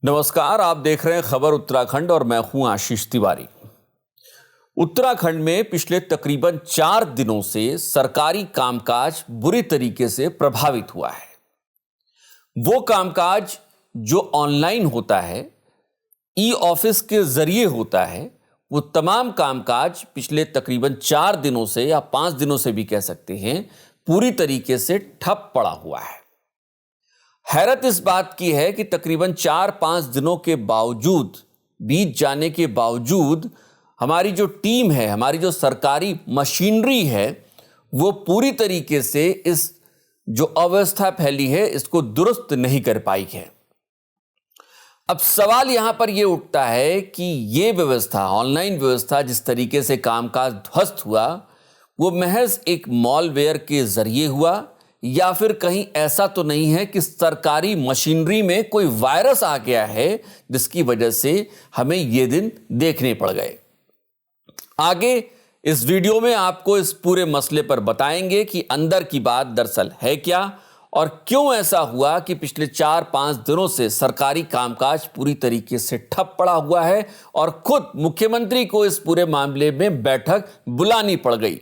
नमस्कार, आप देख रहे हैं खबर उत्तराखंड और मैं हूं आशीष तिवारी। उत्तराखंड में पिछले तकरीबन 4 दिनों से सरकारी कामकाज बुरी तरीके से प्रभावित हुआ है। वो कामकाज जो ऑनलाइन होता है, ई ऑफिस के जरिए होता है, वो तमाम कामकाज पिछले तकरीबन 4 दिनों से या 5 दिनों से भी कह सकते हैं, पूरी तरीके से ठप पड़ा हुआ है। हैरत इस बात की है कि तकरीबन 4-5 दिनों के बावजूद, बीत जाने के बावजूद, हमारी जो टीम है, हमारी जो सरकारी मशीनरी है, वो पूरी तरीके से इस जो अव्यवस्था फैली है, इसको दुरुस्त नहीं कर पाई है। अब सवाल यहां पर यह उठता है कि यह व्यवस्था, ऑनलाइन व्यवस्था, जिस तरीके से कामकाज ध्वस्त हुआ, वो महज एक मॉलवेयर के जरिए हुआ या फिर कहीं ऐसा तो नहीं है कि सरकारी मशीनरी में कोई वायरस आ गया है जिसकी वजह से हमें ये दिन देखने पड़ गए। आगे इस वीडियो में आपको इस पूरे मसले पर बताएंगे कि अंदर की बात दरअसल है क्या और क्यों ऐसा हुआ कि पिछले 4-5 दिनों से सरकारी कामकाज पूरी तरीके से ठप पड़ा हुआ है और खुद मुख्यमंत्री को इस पूरे मामले में बैठक बुलानी पड़ गई।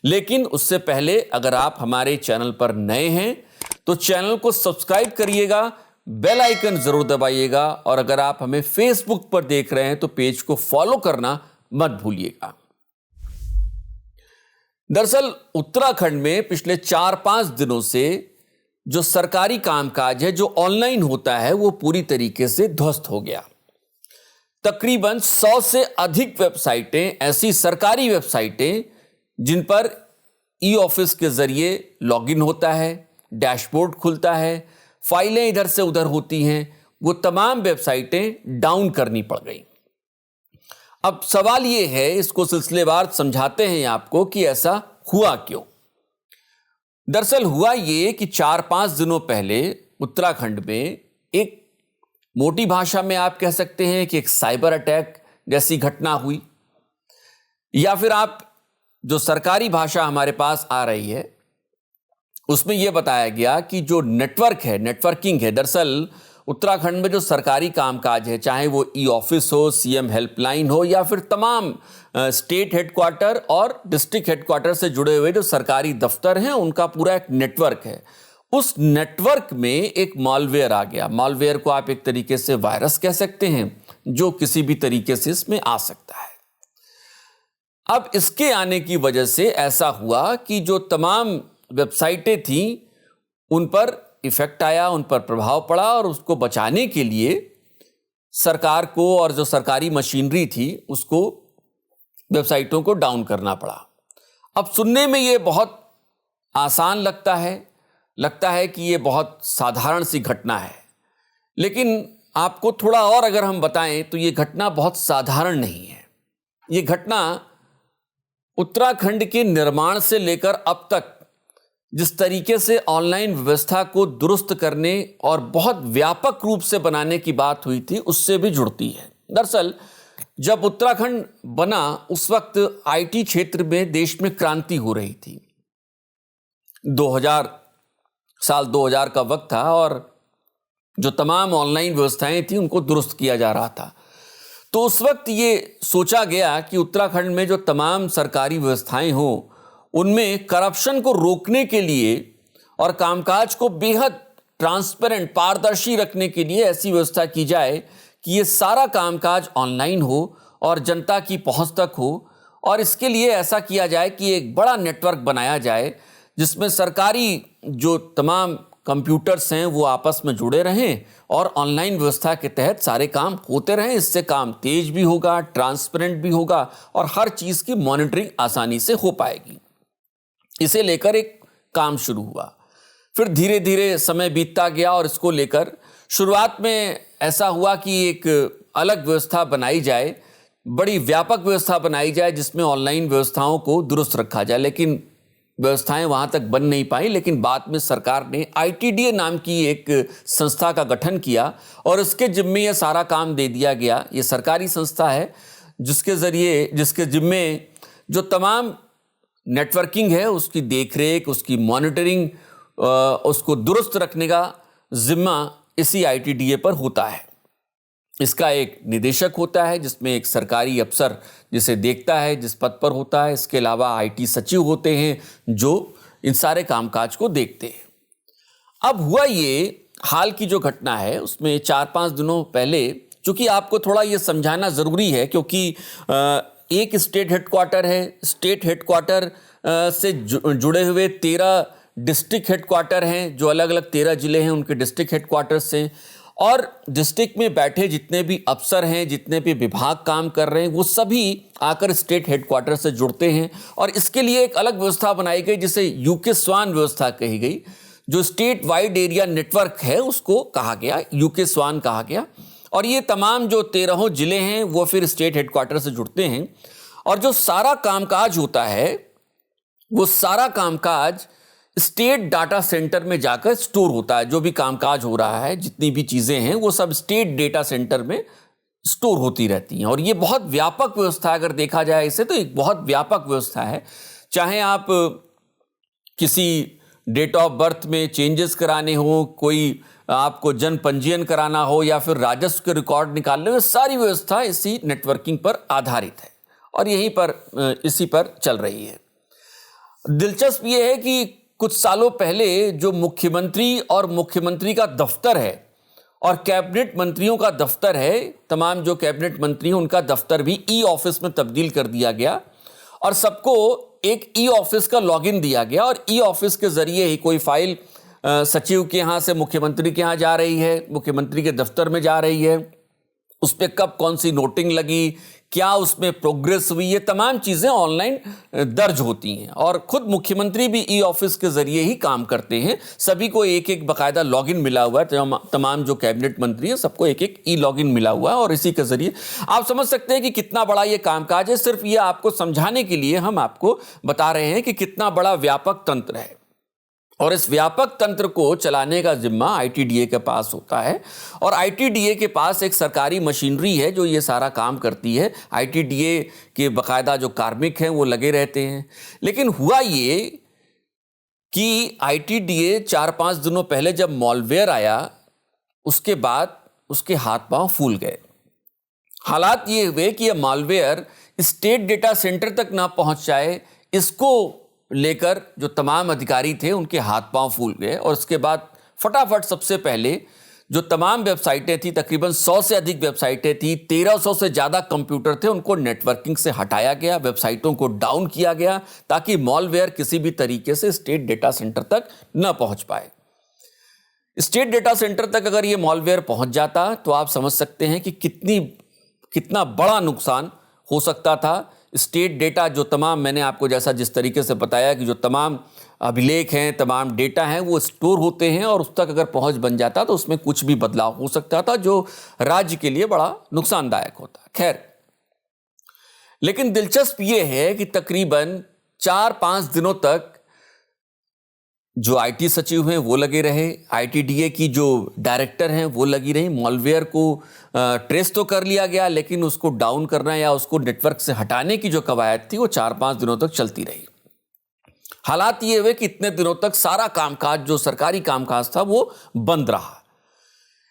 लेकिन उससे पहले अगर आप हमारे चैनल पर नए हैं तो चैनल को सब्सक्राइब करिएगा, बेल आइकन जरूर दबाइएगा और अगर आप हमें फेसबुक पर देख रहे हैं तो पेज को फॉलो करना मत भूलिएगा। दरअसल उत्तराखंड में पिछले 4-5 दिनों से जो सरकारी कामकाज है, जो ऑनलाइन होता है, वो पूरी तरीके से ध्वस्त हो गया। तकरीबन 100 से अधिक वेबसाइटें, ऐसी सरकारी वेबसाइटें जिन पर ई ऑफिस के जरिए लॉगिन होता है, डैशबोर्ड खुलता है, फाइलें इधर से उधर होती हैं, वो तमाम वेबसाइटें डाउन करनी पड़ गई। अब सवाल ये है, इसको सिलसिलेवार समझाते हैं आपको कि ऐसा हुआ क्यों। दरअसल हुआ ये कि 4-5 दिनों पहले उत्तराखंड में एक, मोटी भाषा में आप कह सकते हैं कि एक साइबर अटैक जैसी घटना हुई, या फिर आप जो सरकारी भाषा हमारे पास आ रही है उसमें यह बताया गया कि जो नेटवर्क है, नेटवर्किंग है, दरअसल उत्तराखंड में जो सरकारी कामकाज है, चाहे वो ई ऑफिस हो, सीएम हेल्पलाइन हो या फिर तमाम स्टेट हेडक्वार्टर और डिस्ट्रिक्ट हेडक्वार्टर से जुड़े हुए जो सरकारी दफ्तर हैं, उनका पूरा एक नेटवर्क है। उस नेटवर्क में एक मॉलवेयर आ गया। मॉलवेयर को आप एक तरीके से वायरस कह सकते हैं, जो किसी भी तरीके से इसमें आ सकता है। अब इसके आने की वजह से ऐसा हुआ कि जो तमाम वेबसाइटें थीं उन पर इफेक्ट आया, उन पर प्रभाव पड़ा और उसको बचाने के लिए सरकार को और जो सरकारी मशीनरी थी उसको वेबसाइटों को डाउन करना पड़ा। अब सुनने में ये बहुत आसान लगता है कि ये बहुत साधारण सी घटना है, लेकिन आपको थोड़ा और अगर हम बताएं तो ये घटना बहुत साधारण नहीं है। ये घटना उत्तराखंड के निर्माण से लेकर अब तक जिस तरीके से ऑनलाइन व्यवस्था को दुरुस्त करने और बहुत व्यापक रूप से बनाने की बात हुई थी, उससे भी जुड़ती है। दरअसल जब उत्तराखंड बना उस वक्त आईटी क्षेत्र में देश में क्रांति हो रही थी। 2000 का वक्त था और जो तमाम ऑनलाइन व्यवस्थाएं थी उनको दुरुस्त किया जा रहा था। तो उस वक्त ये सोचा गया कि उत्तराखंड में जो तमाम सरकारी व्यवस्थाएं हों, उनमें करप्शन को रोकने के लिए और कामकाज को बेहद ट्रांसपेरेंट, पारदर्शी रखने के लिए ऐसी व्यवस्था की जाए कि ये सारा कामकाज ऑनलाइन हो और जनता की पहुंच तक हो। और इसके लिए ऐसा किया जाए कि एक बड़ा नेटवर्क बनाया जाए जिसमें सरकारी जो तमाम कंप्यूटर्स हैं वो आपस में जुड़े रहें और ऑनलाइन व्यवस्था के तहत सारे काम होते रहें। इससे काम तेज भी होगा, ट्रांसपेरेंट भी होगा और हर चीज़ की मॉनिटरिंग आसानी से हो पाएगी। इसे लेकर एक काम शुरू हुआ। फिर धीरे धीरे समय बीतता गया और इसको लेकर शुरुआत में ऐसा हुआ कि एक अलग व्यवस्था बनाई जाए, बड़ी व्यापक व्यवस्था बनाई जाए जिसमें ऑनलाइन व्यवस्थाओं को दुरुस्त रखा जाए, लेकिन व्यवस्थाएं वहां तक बन नहीं पाई। लेकिन बाद में सरकार ने आईटीडीए नाम की एक संस्था का गठन किया और इसके जिम्मे यह सारा काम दे दिया गया। ये सरकारी संस्था है जिसके जिम्मे जो तमाम नेटवर्किंग है उसकी देखरेख, उसकी मॉनिटरिंग, उसको दुरुस्त रखने का जिम्मा इसी आईटीडीए पर होता है। इसका एक निदेशक होता है जिसमें एक सरकारी अफसर जिसे देखता है, जिस पद पर होता है। इसके अलावा आईटी सचिव होते हैं जो इन सारे कामकाज को देखते हैं। अब हुआ ये, हाल की जो घटना है उसमें 4-5 दिनों पहले, चूंकि आपको थोड़ा ये समझाना ज़रूरी है क्योंकि एक स्टेट हेडक्वार्टर है, स्टेट हेडक्वार्टर से जुड़े हुए 13 डिस्ट्रिक्ट हेडक्वार्टर हैं, जो अलग अलग 13 जिले हैं उनके डिस्ट्रिक्ट हेडक्वार्टर से, और डिस्ट्रिक्ट में बैठे जितने भी अफसर हैं, जितने भी विभाग काम कर रहे हैं, वो सभी आकर स्टेट हेडक्वार्टर से जुड़ते हैं। और इसके लिए एक अलग व्यवस्था बनाई गई जिसे यूके स्वान व्यवस्था कही गई। जो स्टेट वाइड एरिया नेटवर्क है उसको कहा गया, यूके स्वान कहा गया। और ये तमाम जो 13 जिले हैं वो फिर स्टेट हेडक्वार्टर से जुड़ते हैं, और जो सारा कामकाज होता है वो सारा कामकाज स्टेट डाटा सेंटर में जाकर स्टोर होता है। जो भी कामकाज हो रहा है, जितनी भी चीज़ें हैं, वो सब स्टेट डेटा सेंटर में स्टोर होती रहती हैं। और ये बहुत व्यापक व्यवस्था है, अगर देखा जाए इसे तो एक बहुत व्यापक व्यवस्था है। चाहे आप किसी डेट ऑफ बर्थ में चेंजेस कराने हो, कोई आपको जन्म पंजीयन कराना हो, या फिर राजस्व के रिकॉर्ड निकालने हो, सारी व्यवस्था इसी नेटवर्किंग पर आधारित है और यहीं पर इसी पर चल रही है। दिलचस्प ये है कि कुछ सालों पहले जो मुख्यमंत्री और मुख्यमंत्री का दफ्तर है और कैबिनेट मंत्रियों का दफ्तर है, तमाम जो कैबिनेट मंत्री हैं उनका दफ्तर भी ई ऑफिस में तब्दील कर दिया गया और सबको एक ई ऑफिस का लॉगिन दिया गया। और ई ऑफिस के जरिए ही कोई फाइल सचिव के यहाँ से मुख्यमंत्री के यहाँ जा रही है, मुख्यमंत्री के दफ्तर में जा रही है, उस पर कब कौन सी नोटिंग लगी, क्या उसमें प्रोग्रेस हुई, ये तमाम चीज़ें ऑनलाइन दर्ज होती हैं। और खुद मुख्यमंत्री भी ई ऑफिस के ज़रिए ही काम करते हैं। सभी को एक एक बाकायदा लॉगिन मिला हुआ है, तमाम जो कैबिनेट मंत्री हैं सबको एक एक ई लॉगिन मिला हुआ है, और इसी के ज़रिए आप समझ सकते हैं कि कितना बड़ा ये कामकाज है। सिर्फ ये आपको समझाने के लिए हम आपको बता रहे हैं कि कितना बड़ा व्यापक तंत्र है, और इस व्यापक तंत्र को चलाने का जिम्मा आईटीडीए के पास होता है। और आईटीडीए के पास एक सरकारी मशीनरी है जो ये सारा काम करती है। आईटीडीए के बाकायदा जो कार्मिक हैं वो लगे रहते हैं। लेकिन हुआ ये कि आईटीडीए 4-5 दिनों पहले जब मॉलवेयर आया, उसके बाद उसके हाथ पांव फूल गए। हालात ये हुए कि यह मॉलवेयर स्टेट डेटा सेंटर तक ना पहुंच जाए, इसको लेकर जो तमाम अधिकारी थे उनके हाथ पांव फूल गए। और उसके बाद फटाफट सबसे पहले जो तमाम वेबसाइटें थी, तकरीबन 100 से अधिक वेबसाइटें थी, 1300 से ज़्यादा कंप्यूटर थे, उनको नेटवर्किंग से हटाया गया, वेबसाइटों को डाउन किया गया ताकि मॉलवेयर किसी भी तरीके से स्टेट डेटा सेंटर तक न पहुंच पाए। स्टेट डेटा सेंटर तक अगर ये मॉलवेयर पहुंच जाता तो आप समझ सकते हैं कि कितना बड़ा नुकसान हो सकता था। स्टेट डेटा जो तमाम, मैंने आपको जैसा जिस तरीके से बताया कि जो तमाम अभिलेख हैं, तमाम डेटा हैं, वो स्टोर होते हैं, और उस तक अगर पहुंच बन जाता तो उसमें कुछ भी बदलाव हो सकता था जो राज्य के लिए बड़ा नुकसानदायक होता। खैर, लेकिन दिलचस्प ये है कि तकरीबन 4-5 दिनों तक जो आईटी सचिव हैं वो लगे रहे, आईटीडीए की जो डायरेक्टर हैं वो लगी रही। मॉलवेयर को ट्रेस तो कर लिया गया, लेकिन उसको डाउन करना या उसको नेटवर्क से हटाने की जो कवायद थी वो 4-5 दिनों तक चलती रही। हालात ये हुए कि इतने दिनों तक सारा कामकाज, जो सरकारी कामकाज था, वो बंद रहा।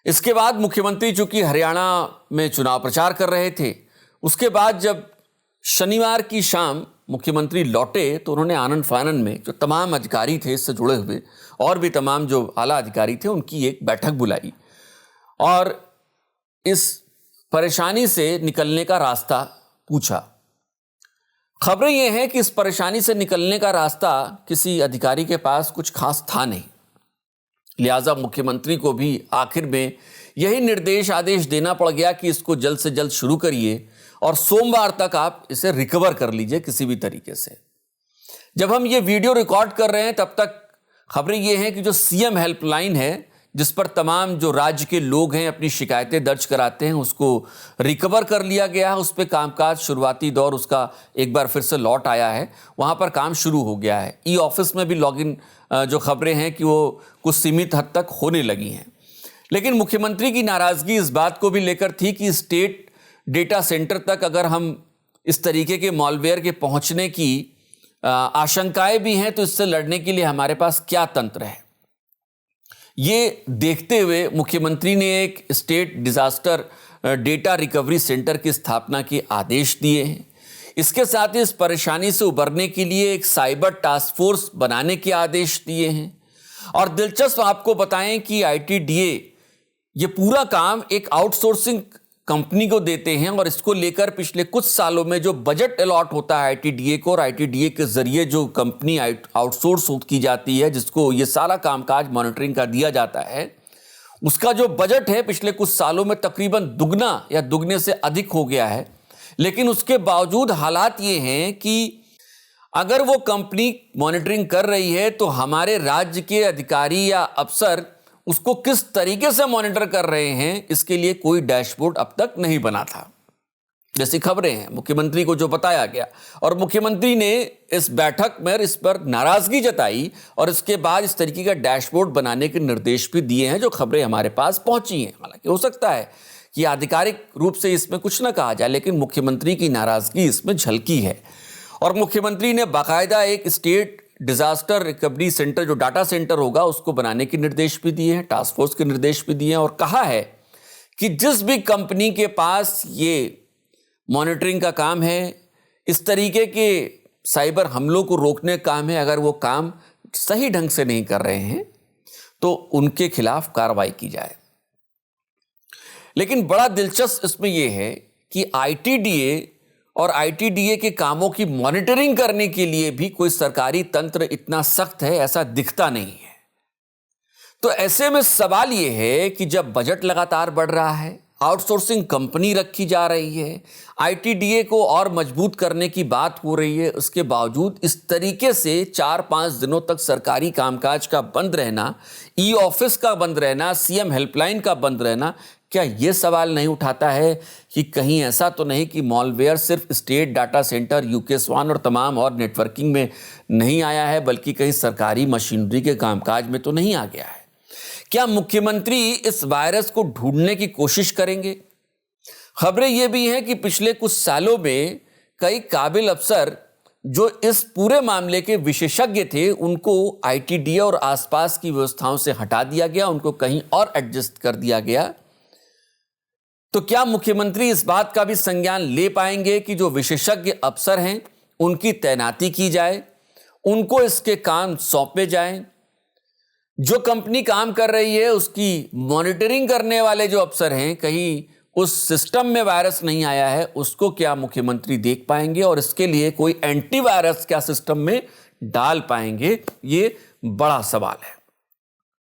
इसके बाद मुख्यमंत्री चूंकि हरियाणा में चुनाव प्रचार कर रहे थे, उसके बाद जब शनिवार की शाम मुख्यमंत्री लौटे तो उन्होंने आनंद फानन में जो तमाम अधिकारी थे इससे जुड़े हुए और भी तमाम जो आला अधिकारी थे उनकी एक बैठक बुलाई और इस परेशानी से निकलने का रास्ता पूछा। खबरें ये हैं कि इस परेशानी से निकलने का रास्ता किसी अधिकारी के पास कुछ खास था नहीं, लिहाजा मुख्यमंत्री को भी आखिर में यही निर्देश आदेश देना पड़ गया कि इसको जल्द से जल्द शुरू करिए और सोमवार तक आप इसे रिकवर कर लीजिए किसी भी तरीके से। जब हम ये वीडियो रिकॉर्ड कर रहे हैं तब तक खबरें ये हैं कि जो सीएम हेल्पलाइन है, जिस पर तमाम जो राज्य के लोग हैं अपनी शिकायतें दर्ज कराते हैं, उसको रिकवर कर लिया गया है। उस पर कामकाज, शुरुआती दौर उसका एक बार फिर से लौट आया है, वहाँ पर काम शुरू हो गया है। ई ऑफिस में भी लॉगिन जो खबरें हैं कि वो कुछ सीमित हद तक होने लगी हैं। लेकिन मुख्यमंत्री की नाराज़गी इस बात को भी लेकर थी कि स्टेट डेटा सेंटर तक अगर हम इस तरीके के मॉलवेयर के पहुंचने की आशंकाएं भी हैं तो इससे लड़ने के लिए हमारे पास क्या तंत्र है। ये देखते हुए मुख्यमंत्री ने एक state disaster data recovery centre की स्थापना के आदेश दिए हैं। इसके साथ ही इस परेशानी से उबरने के लिए एक साइबर टास्क फोर्स बनाने के आदेश दिए हैं। और दिलचस्प आपको बताएं कि आईटीडीए ये पूरा काम एक आउटसोर्सिंग कंपनी को देते हैं और इसको लेकर पिछले कुछ सालों में जो बजट अलॉट होता है आईटीडीए को, और आईटीडीए के जरिए जो कंपनी आउटसोर्स की जाती है, जिसको ये सारा कामकाज मॉनिटरिंग का दिया जाता है, उसका जो बजट है पिछले कुछ सालों में तकरीबन दुगना या दुगने से अधिक हो गया है। लेकिन उसके बावजूद हालात ये हैं कि अगर वो कंपनी मॉनिटरिंग कर रही है तो हमारे राज्य के अधिकारी या अफसर उसको किस तरीके से मॉनिटर कर रहे हैं, इसके लिए कोई डैशबोर्ड अब तक नहीं बना था। जैसी खबरें हैं, मुख्यमंत्री को जो बताया गया, और मुख्यमंत्री ने इस बैठक में इस पर नाराजगी जताई और इसके बाद इस तरीके का डैशबोर्ड बनाने के निर्देश भी दिए हैं, जो खबरें हमारे पास पहुंची हैं। हालांकि हो सकता है कि आधिकारिक रूप से इसमें कुछ ना कहा जाए, लेकिन मुख्यमंत्री की नाराजगी इसमें झलकी है। और मुख्यमंत्री ने बाकायदा एक स्टेट डिजास्टर रिकवरी सेंटर, जो डाटा सेंटर होगा, उसको बनाने के निर्देश भी दिए हैं, टास्क फोर्स के निर्देश भी दिए हैं, और कहा है कि जिस भी कंपनी के पास ये मॉनिटरिंग का काम है, इस तरीके के साइबर हमलों को रोकने का काम है, अगर वो काम सही ढंग से नहीं कर रहे हैं तो उनके खिलाफ कार्रवाई की जाए। लेकिन बड़ा दिलचस्प इसमें यह है कि आईटीडीए और आईटीडीए के कामों की मॉनिटरिंग करने के लिए भी कोई सरकारी तंत्र इतना सख्त है, ऐसा दिखता नहीं है। तो ऐसे में सवाल यह है कि जब बजट लगातार बढ़ रहा है, आउटसोर्सिंग कंपनी रखी जा रही है, आईटीडीए को और मजबूत करने की बात हो रही है, उसके बावजूद इस तरीके से 4-5 दिनों तक सरकारी कामकाज का बंद रहना, ई ऑफिस का बंद रहना, सीएम हेल्पलाइन का बंद रहना, क्या यह सवाल नहीं उठाता है कि कहीं ऐसा तो नहीं कि मॉलवेयर सिर्फ स्टेट डाटा सेंटर, यूके-स्वान और तमाम और नेटवर्किंग में नहीं आया है, बल्कि कहीं सरकारी मशीनरी के कामकाज में तो नहीं आ गया है? क्या मुख्यमंत्री इस वायरस को ढूंढने की कोशिश करेंगे? खबरें यह भी हैं कि पिछले कुछ सालों में कई काबिल अफसर जो इस पूरे मामले के विशेषज्ञ थे, उनको आईटीडीए और आसपास की व्यवस्थाओं से हटा दिया गया, उनको कहीं और एडजस्ट कर दिया गया। तो क्या मुख्यमंत्री इस बात का भी संज्ञान ले पाएंगे कि जो विशेषज्ञ अफसर हैं उनकी तैनाती की जाए, उनको इसके काम सौंपे जाएं? जो कंपनी काम कर रही है उसकी मॉनिटरिंग करने वाले जो अफसर हैं, कहीं उस सिस्टम में वायरस नहीं आया है, उसको क्या मुख्यमंत्री देख पाएंगे और इसके लिए कोई एंटीवायरस क्या सिस्टम में डाल पाएंगे? ये बड़ा सवाल है।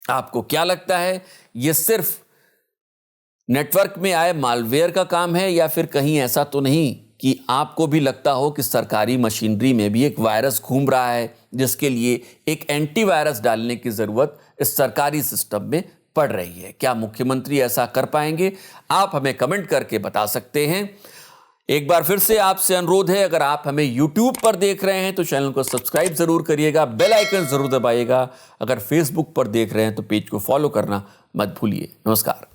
आपको क्या लगता है, ये सिर्फ नेटवर्क में आए मालवेयर का काम है, या फिर कहीं ऐसा तो नहीं कि आपको भी लगता हो कि सरकारी मशीनरी में भी एक वायरस घूम रहा है, जिसके लिए एक एंटीवायरस डालने की जरूरत इस सरकारी सिस्टम में पड़ रही है? क्या मुख्यमंत्री ऐसा कर पाएंगे? आप हमें कमेंट करके बता सकते हैं। एक बार फिर से आपसे अनुरोध है, अगर आप हमें YouTube पर देख रहे हैं तो चैनल को सब्सक्राइब जरूर करिएगा, बेल आइकन जरूर दबाइएगा। अगर Facebook पर देख रहे हैं तो पेज को फॉलो करना मत भूलिए। नमस्कार।